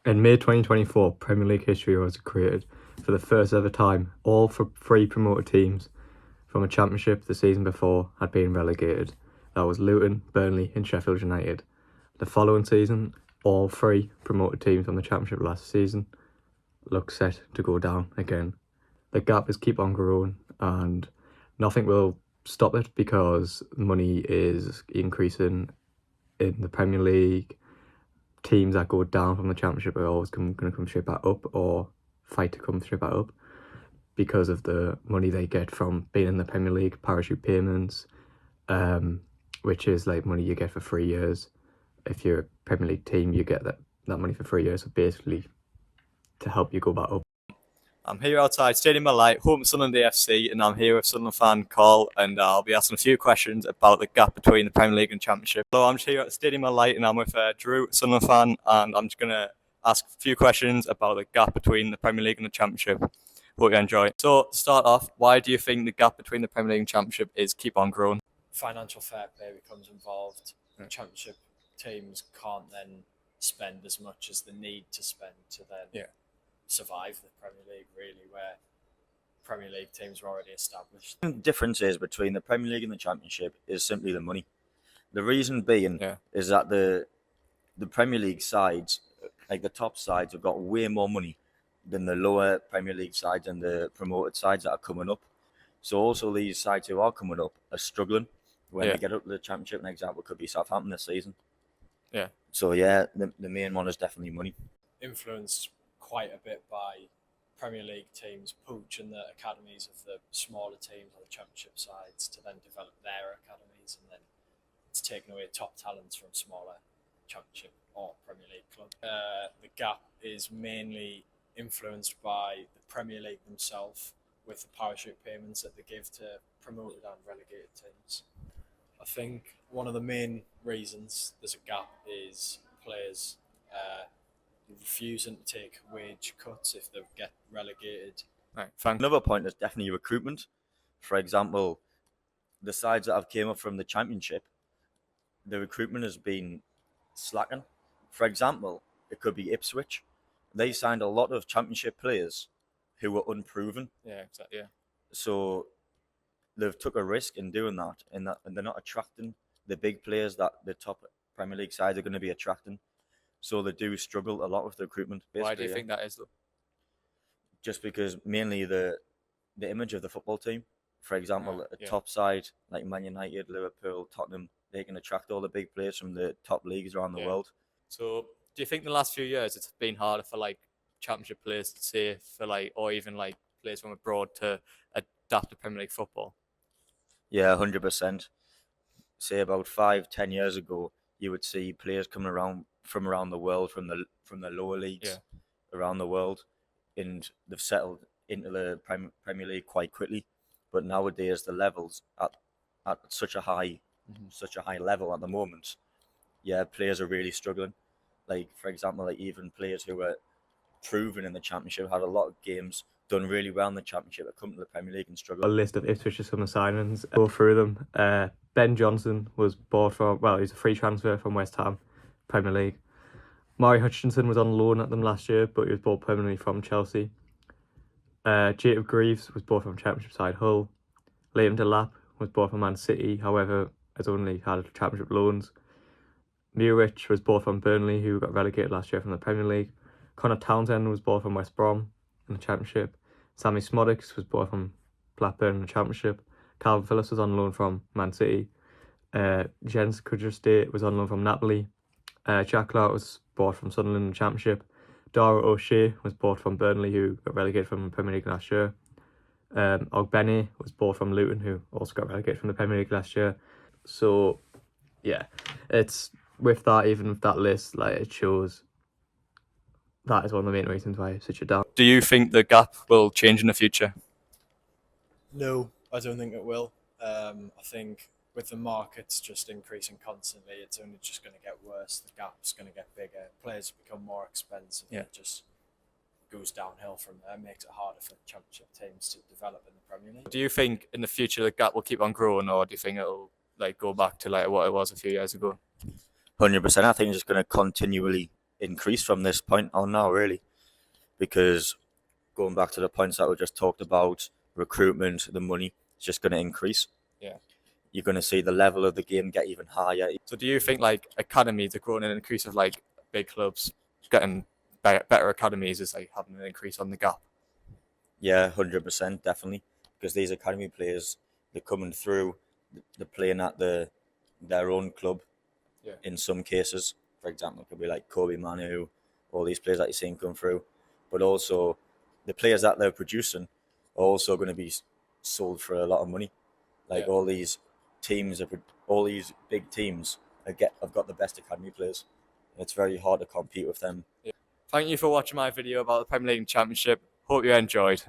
In May 2024, Premier League history was created for the first ever time. All three promoted teams from a championship the season before had been relegated. That was Luton, Burnley and Sheffield United. The following season, all three promoted teams from the championship last season look set to go down again. The gap is keep on growing and nothing will stop it because money is increasing in the Premier League. Teams that go down from the championship are always going to come straight back up or fight to come straight back up because of the money they get from being in the Premier League, parachute payments, which is like money you get for 3 years. If you're a Premier League team, you get that money for 3 years, so basically to help you go back up. I'm here outside Stadium of Light, home to Sunderland AFC, and I'm here with Sunderland fan Carl, and I'll be asking a few questions about the gap between the Premier League and Championship. So I'm just here at Stadium of Light, and I'm with Drew, Sunderland fan, and I'm just going to ask a few questions about the gap between the Premier League and the Championship. Hope you enjoy. So to start off, why do you think the gap between the Premier League and Championship is keep on growing? Financial fair play becomes involved. Championship teams can't then spend as much as they need to spend to then survive the Premier League, really, where Premier League teams are already established. The difference is between the Premier League and the Championship is simply the money. The reason being is that the Premier League sides, like the top sides, have got way more money than the lower Premier League sides and the promoted sides that are coming up. So also these sides who are coming up are struggling when they get up to the Championship. An example could be Southampton this season. Yeah. So the main one is definitely money. Influenced quite a bit by Premier League teams poaching the academies of the smaller teams on the Championship sides to then develop their academies, and then it's taken away top talents from smaller Championship or Premier League clubs. The gap is mainly influenced by the Premier League themselves with the parachute payments that they give to promoted and relegated teams. I think one of the main reasons there's a gap is players refusing to take wage cuts if they get relegated. Right, thanks. Another point is definitely recruitment. For example, the sides that have came up from the Championship, the recruitment has been slacking. For example, it could be Ipswich. They signed a lot of Championship players who were unproven. Yeah, exactly. Yeah. So they've took a risk in doing that, and they're not attracting the big players that the top Premier League sides are going to be attracting. So they do struggle a lot with the recruitment. Why do you think that is, though? Just because mainly the image of the football team. For example, a top side like Man United, Liverpool, Tottenham, they can attract all the big players from the top leagues around the world. So do you think in the last few years it's been harder for like Championship players to say for like, or even like players from abroad to adapt to Premier League football? Yeah, 100%. Say about 5-10 years ago, you would see players coming around from around the world, from the lower leagues around the world, and they've settled into the Premier League quite quickly. But nowadays, the levels at such a high level at the moment, players are really struggling. Like for example, like even players who were proven in the Championship had a lot of games done really well in the Championship that come to the Premier League and struggle. A list of Ipswich's summer signings. Go through them. Ben Johnson was bought he's a free transfer from West Ham, Premier League. Murray Hutchinson was on loan at them last year, but he was bought permanently from Chelsea. Jacob Greaves was bought from Championship side Hull. Leighton Delap was bought from Man City, however, has only had Championship loans. Murich was bought from Burnley, who got relegated last year from the Premier League. Connor Townsend was bought from West Brom in the Championship. Sammy Smodics was bought from Blackburn in the Championship. Calvin Phillips was on loan from Man City. Jens Kudreste was on loan from Napoli. Jack Clark was bought from Sunderland in the Championship. Dara O'Shea was bought from Burnley, who got relegated from the Premier League last year. Ogbene was bought from Luton, who also got relegated from the Premier League last year. So, it's with that, even with that list, like it shows that is one of the main reasons why it's such a down. Do you think the gap will change in the future? No, I don't think it will. I think with the markets just increasing constantly, it's only just going to get worse. The gap's going to get bigger. Players become more expensive. It just goes downhill from there. Makes it harder for Championship teams to develop in the Premier League. Do you think in the future the gap will keep on growing, or do you think it'll like go back to like what it was a few years ago? 100%. I think it's just going to continually increase from this point on now, really, because going back to the points that we just talked about, recruitment, the money, it's just going to increase. Yeah. You're going to see the level of the game get even higher. So do you think like academies are growing an increase of like big clubs getting better academies is like having an increase on the gap? Yeah, 100%, definitely, because these academy players, they're coming through, they're playing at their own club. Yeah. In some cases, for example, it could be like Kobe Manu, all these players that you're seeing come through, but also the players that they're producing are also going to be sold for a lot of money. Like all these teams, all these big teams have got the best academy players. It's very hard to compete with them. Thank you for watching my video about the Premier League and Championship. Hope you enjoyed.